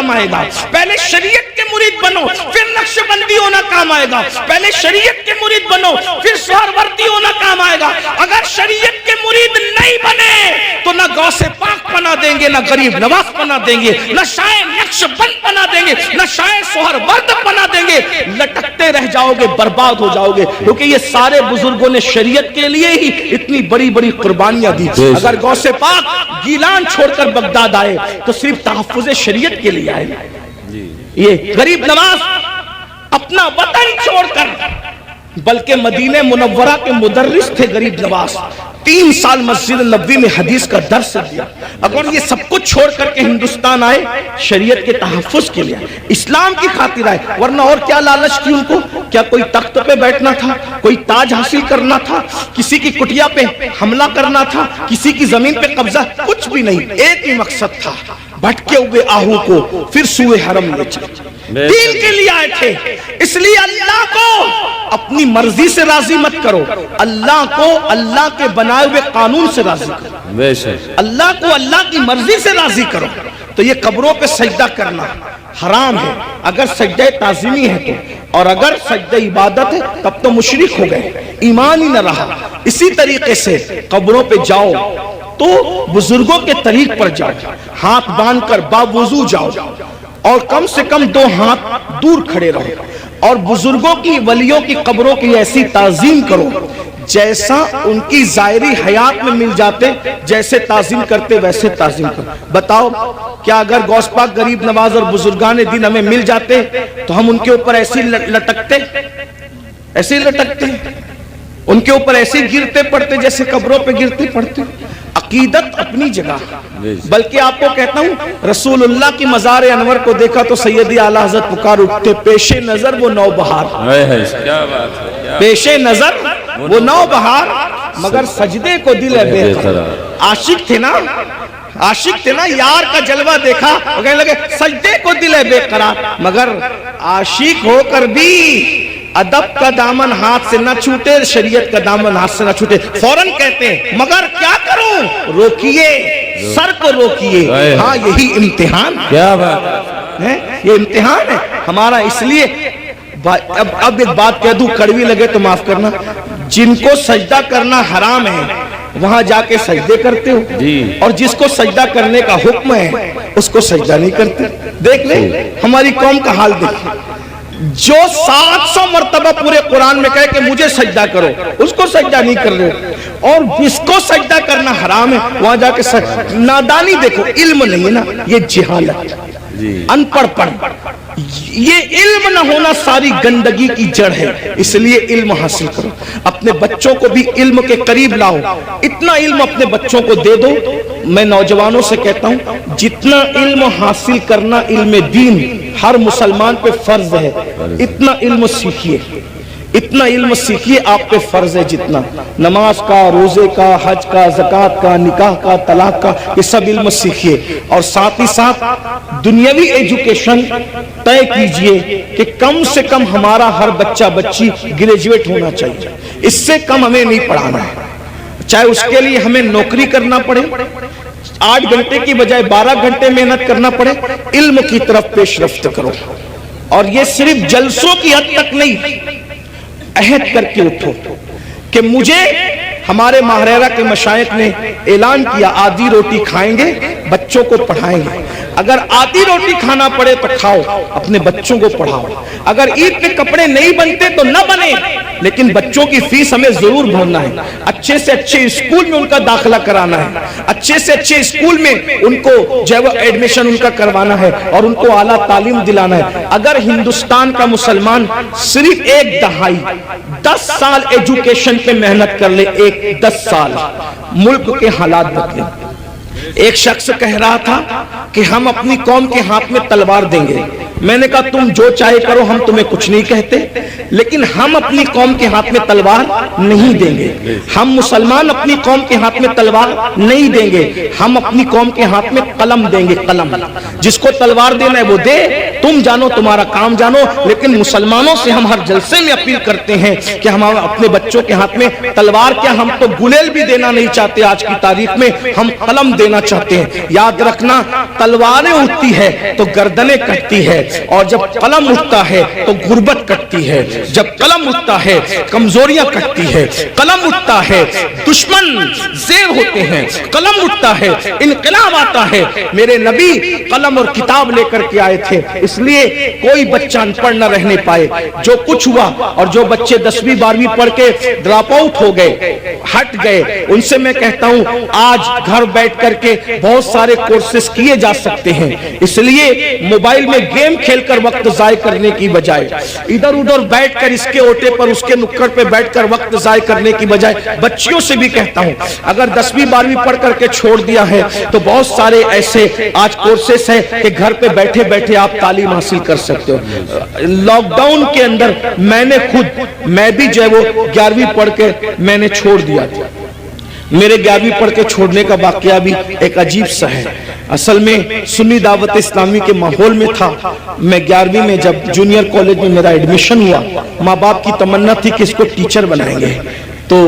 کام آئے گا. پہلے شریعت کے مرید بنو پھر نقش بندی ہونا کام آئے گا. پہلے شریعت کے مرید بنو پھر سہروردی ہونا کام آئے گا. اگر شریعت کے مرید نہیں بنے تو نہ غوث پاک بنا دیں گے، نہ غریب نواز بنا دیں گے، نہ شاعر نقش بند بنا دیں گے، نہ شاعر سہرورد بنا دیں گے. لٹکتے رہ جاؤ گے، برباد ہو جاؤ گے. کیونکہ یہ سارے بزرگوں نے شریعت کے لیے ہی اتنی بڑی بڑی قربانیاں دی. اگر غوث پاک گیلان چھوڑ کر بغداد آئے تو صرف تحفظ شریعت کے لیے آئے. یہ غریب نواز اپنا وطن چھوڑ کر، بلکہ مدینہ منورہ کے مدرس تھے غریب نواز، 3 سال مسجد نبوی میں حدیث کا درس دیا. اگر یہ سب کچھ چھوڑ کر کے ہندوستان آئے شریعت کے تحفظ کے لیے، اسلام کی خاطر آئے. ورنہ اور کیا لالچ تھی ان کو؟ کیا کوئی تخت پہ بیٹھنا تھا؟ کوئی تاج حاصل کرنا تھا؟ کسی کی کٹیا پہ حملہ کرنا تھا؟ کسی کی زمین پہ قبضہ؟ کچھ بھی نہیں. ایک ہی مقصد تھا، بھٹکے ہوئے آہو کو پھر سوئے حرم لے چلے. دین کے لیے آئے تھے. اس لیے اللہ کو اپنی مرضی سے راضی مت کرو، اللہ کو اللہ کے بنائے ہوئے قانون سے راضی کرو. اللہ کو اللہ کی مرضی سے راضی کرو. تو یہ قبروں پہ سجدہ کرنا حرام ہے اگر سجدہ تعظیمی ہے تو، اور اگر سجدہ عبادت ہے تب تو مشرک ہو گئے، ایمان ہی نہ رہا. اسی طریقے سے قبروں پہ جاؤ تو بزرگوں کے طریق پر جاؤ، ہاتھ باندھ کر باوضو جاؤ، اور کم سے کم 2 ہاتھ دور کھڑے رہو، اور بزرگوں کی ولیوں کی قبروں کی ایسی تعظیم کرو جیسا ان کی ظاہری حیات میں مل جاتے، جیسے تعظیم کرتے ویسے تعظیم کرو. بتاؤ کیا اگر غوث پاک غریب نواز اور بزرگان دین ہمیں مل جاتے تو ہم ان کے اوپر ایسے لٹکتے، ایسے لٹکتے، ان کے اوپر ایسے گرتے پڑتے جیسے قبروں پہ گرتے پڑتے؟ عقیدت اپنی جگہ. بلکہ آپ کو کہتا ہوں رسول اللہ کی مزار انور کو دیکھا تو سیدی اعلیٰ حضرت پکار اٹھتے، پیش نظر وہ نو بہار، پیش نظر وہ نو بہار، مگر سجدے کو دل ہے بے قرار. عاشق تھے نا، عاشق تھے نا، یار کا جلوہ دیکھا وہ کہنے لگے سجدے کو دل ہے بے قرار. مگر عاشق ہو کر بھی ادب کا دامن ہاتھ سے نہ چھوٹے، شریعت کا دامن ہاتھ سے نہ چھوٹے. فوراً کہتے ہیں مگر کیا کروں؟ روکیے، سر کو روکیے. ہاں یہی امتحان، کیا بات ہے، یہ امتحان ہے ہمارا. اس لیے اب ایک بات کہہ دوں، کڑوی لگے تو معاف کرنا، جن کو سجدہ کرنا حرام ہے وہاں جا کے سجدے کرتے ہو، اور جس کو سجدہ کرنے کا حکم ہے اس کو سجدہ نہیں کرتے. دیکھ لیں ہماری قوم کا حال دیکھیں، جو 700 مرتبہ پورے قرآن میں کہے کہ مجھے سجدہ کرو اس کو سجدہ نہیں کر رہے، اور جس کو سجدہ کرنا حرام ہے وہاں جا کے نادانی. دیکھو علم نہیں ہے نا، یہ جہالت، ان پڑھ پڑھ. یہ علم نہ ہونا ساری گندگی کی جڑ ہے. اس لیے علم حاصل کرو، اپنے بچوں کو بھی علم کے قریب لاؤ. اتنا علم اپنے بچوں کو دے دو. میں نوجوانوں سے کہتا ہوں جتنا علم حاصل کرنا علم دین ہر مسلمان پہ فرض ہے، اتنا علم سیکھیے، اتنا علم سیکھیے، آپ پہ فرض ہے. جتنا نماز کا، روزے کا، حج کا، زکوٰۃ کا، نکاح کا، طلاق کا، یہ سب علم سیکھیے. اور ساتھ ہی ساتھ دنیاوی ایجوکیشن طے کیجئے کہ کم سے کم ہمارا ہر بچہ بچی گریجویٹ ہونا چاہیے. اس سے کم ہمیں نہیں پڑھانا ہے، چاہے اس کے لیے ہمیں نوکری کرنا پڑے، 8 گھنٹے کی بجائے 12 گھنٹے محنت کرنا پڑے. علم کی طرف پیش رفت کرو. اور یہ صرف جلسوں کی حد تک نہیں، عہد کر کے اٹھو کہ مجھے، ہمارے ماہرہ کے مشائخ نے اعلان کیا آدھی روٹی کھائیں گے، بچوں کو پڑھائیں گے. اگر آدھی روٹی کھانا پڑے تو کھاؤ، اپنے بچوں کو پڑھاؤ. اگر عید پہ کپڑے نہیں بنتے تو نہ بنے، لیکن بچوں کی فیس ہمیں ضرور بھرنا ہے. اچھے سے اچھے اسکول میں ان کا داخلہ کرانا ہے، اچھے سے اچھے اسکول میں ان کو جو ہے وہ ایڈمیشن ان کا کروانا ہے، اور ان کو اعلیٰ تعلیم دلانا ہے. اگر ہندوستان کا مسلمان صرف 1 دہائی 10 سال ایجوکیشن پہ محنت کر لے، 10 سال، ملک کے حالات بدلیں. ایک شخص کہہ رہا تھا کہ ہم اپنی قوم کے ہاتھ میں تلوار دیں گے. میں نے کہا تم جو چاہے کرو، ہم تمہیں کچھ نہیں کہتے، لیکن ہم اپنی قوم کے ہاتھ میں تلوار نہیں دیں گے. ہم مسلمان اپنی قوم کے ہاتھ میں تلوار نہیں دیں گے، ہم اپنی قوم کے ہاتھ میں قلم دیں گے. قلم، جس کو تلوار دینا ہے وہ دے، تم جانو تمہارا کام جانو، لیکن مسلمانوں سے ہم ہر جلسے میں اپیل کرتے ہیں کہ ہم اپنے بچوں کے ہاتھ میں تلوار کیا، ہم تو گلیل بھی دینا نہیں چاہتے آج کی تاریخ میں، ہم قلم دینا چاہتے ہیں۔ یاد رکھنا تلواریں اٹھتی ہے تو گردنیں کٹتی ہے، اور جب قلم اٹھتا ہے تو غربت کٹتی ہے، جب قلم اٹھتا ہے کمزوریاں کٹتی ہے، قلم اٹھتا ہے دشمن زیر ہوتے ہیں، قلم اٹھتا ہے انقلاب آتا ہے۔ میرے نبی قلم اور کتاب لے کر کے آئے تھے، اس لیے کوئی بچہ ان پڑھ نہ رہنے پائے۔ جو کچھ ہوا، اور جو بچے 10ویں 12ویں پڑھ کے ڈراپ آؤٹ ہو گئے، ہٹ گئے، ان سے میں کہتا ہوں آج گھر بیٹھ کر کے بہت سارے کورسز کیے جا سکتے ہیں، اس لیے موبائل میں گیم کھیل کر وقت ضائع کرنے کی بجائے، ادھر ادھر بیٹھ کر اس کے اوٹے پر اس کے نکڑ پہ بیٹھ کر وقت ضائع کرنے کی بجائے، بچیوں سے بھی کہتا ہوں اگر 10ویں 12ویں پڑھ کر کے چھوڑ دیا ہے تو بہت سارے ایسے آج کورسز ہیں کہ گھر پہ بیٹھے بیٹھے آپ تعلیم حاصل کر سکتے ہو۔ لاک ڈاؤن کے اندر میں بھی جو ہے وہ 11ویں پڑھ کے میں نے چھوڑ دیا تھا۔ میرے 11ویں پڑھ کے چھوڑنے کا واقعہ بھی ایک عجیب سا ہے۔ اصل میں سنی دعوت اسلامی کے ماحول میں تھا۔ میں 11ویں میں جب جونیئر کالج میں میرا ایڈمیشن ہوا، ماں باپ کی تمنا تھی کہ اس کو ٹیچر بنائیں گے، تو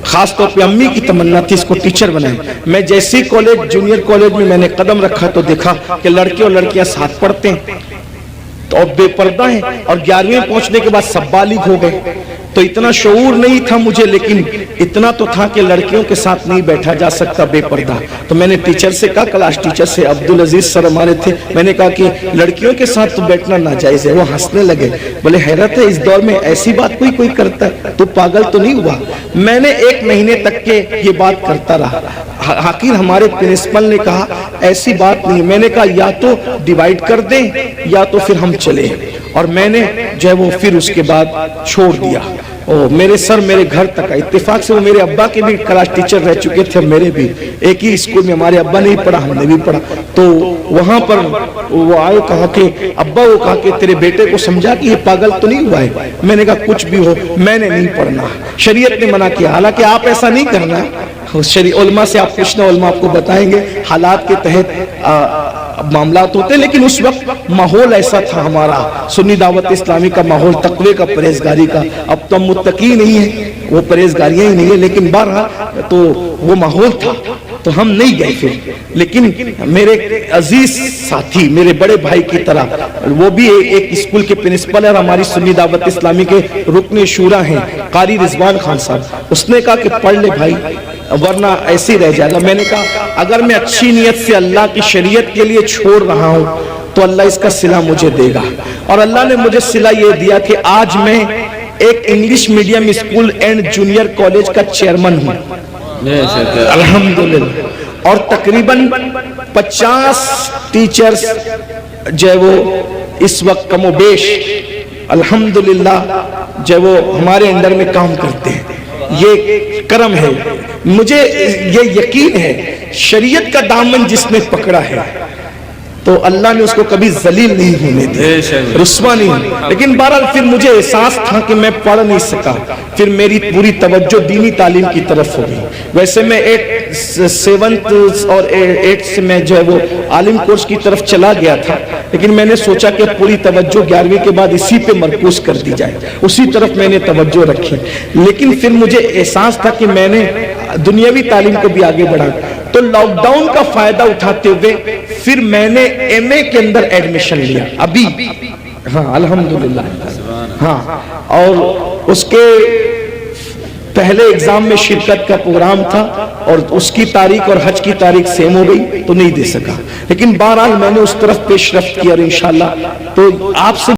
خاص طور پہ امی کی تمنا تھی اس کو ٹیچر بنائیں۔ میں جیسے کالج جونیئر کالج میں نے قدم رکھا تو دیکھا کہ لڑکے اور لڑکیاں ساتھ پڑھتے ہیں اور بے پردہ ہیں، اور 11ویں پہنچنے کے بعد سب بالغ ہو گئے۔ تو اتنا شعور نہیں تھا مجھے، لیکن اتنا تو تھا کہ لڑکیوں کے ساتھ نہیں بیٹھا جا سکتا بے پردہ۔ تو میں نے ٹیچر سے کہا، کلاس ٹیچر سے، عبدالعزیز سر ہمارے تھے، میں نے کہا کہ لڑکیوں کے ساتھ تو بیٹھنا ناجائز ہے۔ وہ ہنسنے لگے، بولے حیرت ہے اس دور میں ایسی بات کوئی کرتا ہے، تو پاگل تو نہیں ہوا؟ میں نے 1 مہینے تک کے یہ بات کرتا رہا۔ آخر ہمارے پرنسپل نے کہا ایسی بات نہیں۔ میں نے کہا یا تو ڈیوائیڈ کر دیں یا تو پھر ہم چلے، اور میں نے جو ہے وہ پھر اس کے بعد چھوڑ دیا۔ میرے سر میرے گھر تک آئے، اتفاق سے وہ میرے ابا کے بھی کلاس ٹیچر رہ چکے تھے، میرے بھی ایک ہی اسکول میں، ہمارے ابا نے بھی پڑھا ہم نے بھی پڑھا۔ تو وہاں پر وہ آئے، کہا کہ ابا، وہ کہا کہ تیرے بیٹے کو سمجھا کہ یہ پاگل تو نہیں ہوا ہے؟ میں نے کہا کچھ بھی ہو میں نے نہیں پڑھنا، شریعت نے منع کیا، حالانکہ آپ ایسا نہیں کرنا۔ علماء سے آپ پوچھنا، علماء آپ کو بتائیں گے حالات کے تحت معاملات ہوتے، لیکن اس وقت ماحول ایسا تھا ہمارا سنی دعوت اسلامی کا ماحول، تقوی کا، پرہیزگاری کا۔ اب تو ہم متقی نہیں ہیں، وہ پرہیزگاریاں ہی نہیں ہیں، لیکن بہرحال تو وہ ماحول تھا تو ہم نہیں گئے پھر۔ لیکن میرے عزیز ساتھی، میرے بڑے بھائی کی طرح، وہ بھی ایک اسکول کے پرنسپل اور ہماری سنی دعوت اسلامی کے رکن شورا ہیں، قاری رضوان خان صاحب، اس نے کہا کہ پڑھ لے بھائی ورنہ ایسے ہی رہ جائے گا۔ میں نے کہا اگر میں اچھی نیت سے اللہ کی شریعت کے لیے چھوڑ رہا ہوں تو اللہ اس کا صلہ مجھے دے گا، اور اللہ نے مجھے صلہ یہ دیا کہ آج میں ایک English medium school and junior college کا چیئرمین ہوں، الحمدللہ، اور تقریباً 50 ٹیچرز جو ہے وہ اس وقت کم و بیش الحمدللہ جو ہے وہ ہمارے انڈر میں کام کرتے ہیں۔ یہ کرم ہے، مجھے یہ یقین ہے شریعت کا دامن جس نے پکڑا ہے تو اللہ نے اس کو کبھی ذلیل نہیں ہونے دیا، رسوا نہیں ہونے۔ لیکن بہرحال پھر مجھے احساس تھا کہ میں پڑھ نہیں سکا، پھر میری پوری توجہ دینی تعلیم کی طرف ہو گئی۔ ویسے میں 7th اور 8th سے میں جو ہے وہ عالم کورس کی طرف چلا گیا تھا، لیکن میں نے سوچا کہ پوری توجہ 11ویں کے بعد اسی پہ مرکوز کر دی جائے، اسی طرف میں نے توجہ رکھی۔ لیکن پھر مجھے احساس تھا کہ میں نے دنیاوی تعلیم کو بھی آگے بڑھا، تو لاک ڈاؤن کا فائدہ اٹھاتے ہوئے پھر میں نے ایم اے کے اندر ایڈمیشن لیا ابھی، ہاں الحمدللہ، ہاں، اور اس کے پہلے ایگزام میں شرکت کا پروگرام تھا اور اس کی تاریخ اور حج کی تاریخ سیم ہو گئی تو نہیں دے سکا، لیکن بہرحال میں نے اس طرف پیش رفت کی، اور انشاءاللہ تو آپ سے